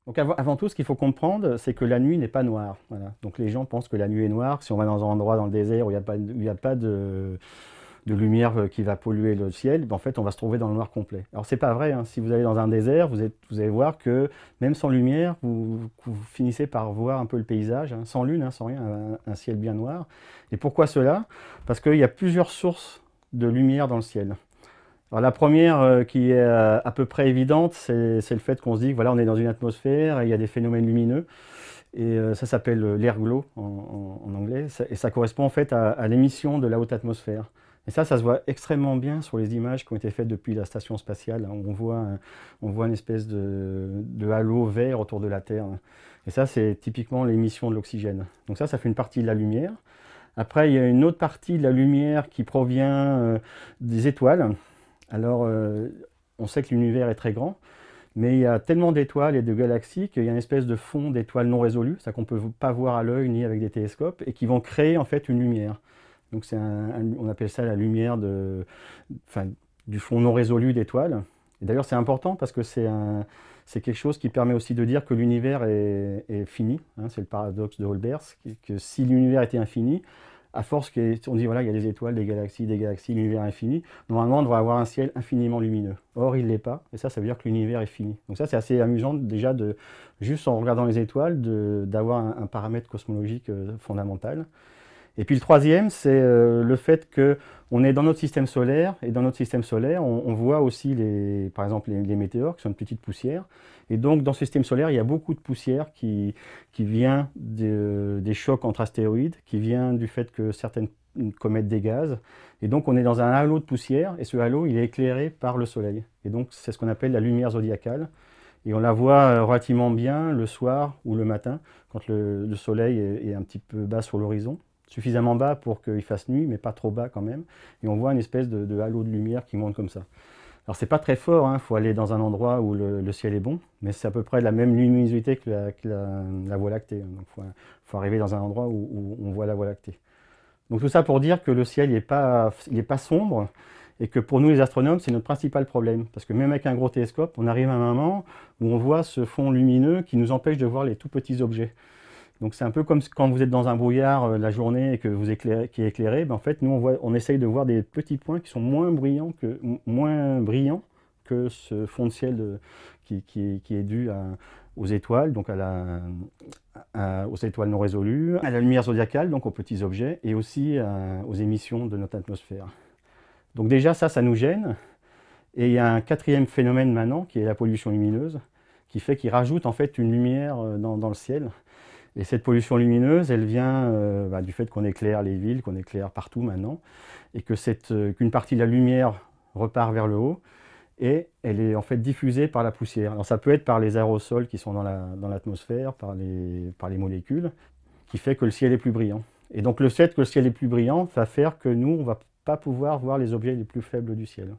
Donc avant tout, ce qu'il faut comprendre, c'est que la nuit n'est pas noire. Voilà. Donc les gens pensent que la nuit est noire. Si on va dans un endroit dans le désert où il n'y a pas de lumière qui va polluer le ciel, ben, en fait, on va se trouver dans le noir complet. Alors c'est pas vrai, hein. Si vous allez dans un désert, vous allez voir que même sans lumière, vous finissez par voir un peu le paysage, hein, sans lune, hein, sans rien, un ciel bien noir. Et pourquoi cela? Parce qu'il y a plusieurs sources de lumière dans le ciel. Alors la première qui est à peu près évidente, c'est le fait qu'on se dit que voilà, on est dans une atmosphère et il y a des phénomènes lumineux. Et ça s'appelle l'airglow en anglais. Et ça correspond en fait à l'émission de la haute atmosphère. Et ça se voit extrêmement bien sur les images qui ont été faites depuis la station spatiale. On voit une espèce de halo vert autour de la Terre. Et ça, c'est typiquement l'émission de l'oxygène. Donc ça fait une partie de la lumière. Après, il y a une autre partie de la lumière qui provient des étoiles. Alors, on sait que l'univers est très grand, mais il y a tellement d'étoiles et de galaxies qu'il y a une espèce de fond d'étoiles non résolues, ça qu'on ne peut pas voir à l'œil ni avec des télescopes, et qui vont créer en fait une lumière. Donc on appelle ça la lumière enfin, du fond non résolu d'étoiles. Et d'ailleurs c'est important parce que c'est quelque chose qui permet aussi de dire que l'univers est fini, hein, c'est le paradoxe de Olbers, que si l'univers était infini, à force qu'on dit voilà, il y a des étoiles, des galaxies, l'univers est infini, normalement on devrait avoir un ciel infiniment lumineux. Or il ne l'est pas, et ça veut dire que l'univers est fini. Donc ça c'est assez amusant déjà juste en regardant les étoiles, d'avoir un paramètre cosmologique fondamental. Et puis le troisième, c'est le fait qu'on est dans notre système solaire, et dans notre système solaire, on voit aussi, par exemple, les météores, qui sont une petite poussière. Et donc, dans ce système solaire, il y a beaucoup de poussière qui vient des chocs entre astéroïdes, qui vient du fait que certaines comètes des gaz. Et donc, on est dans un halo de poussière, et ce halo, il est éclairé par le Soleil. Et donc, c'est ce qu'on appelle la lumière zodiacale. Et on la voit relativement bien le soir ou le matin, quand le Soleil est un petit peu bas sur l'horizon, suffisamment bas pour qu'il fasse nuit, mais pas trop bas quand même. Et on voit une espèce de halo de lumière qui monte comme ça. Alors c'est pas très fort, il faut aller dans un endroit où le ciel est bon, mais c'est à peu près la même luminosité que la Voie lactée. Donc faut arriver dans un endroit où on voit la Voie lactée. Donc tout ça pour dire que le ciel il est pas sombre, et que pour nous les astronomes, c'est notre principal problème. Parce que même avec un gros télescope, on arrive à un moment où on voit ce fond lumineux qui nous empêche de voir les tout petits objets. Donc c'est un peu comme quand vous êtes dans un brouillard la journée et que qui est éclairé, ben en fait nous on essaye de voir des petits points qui sont moins brillants que ce fond de ciel qui est dû aux étoiles, donc aux étoiles non résolues, à la lumière zodiacale, donc aux petits objets, et aussi aux émissions de notre atmosphère. Donc déjà ça nous gêne, et il y a un quatrième phénomène maintenant qui est la pollution lumineuse, qui fait qu'il rajoute en fait une lumière dans le ciel. Et cette pollution lumineuse, elle vient du fait qu'on éclaire les villes, qu'on éclaire partout maintenant, et qu'une partie de la lumière repart vers le haut, et elle est en fait diffusée par la poussière. Alors ça peut être par les aérosols qui sont dans l'atmosphère, par les molécules, qui fait que le ciel est plus brillant. Et donc le fait que le ciel est plus brillant va faire que nous, on ne va pas pouvoir voir les objets les plus faibles du ciel.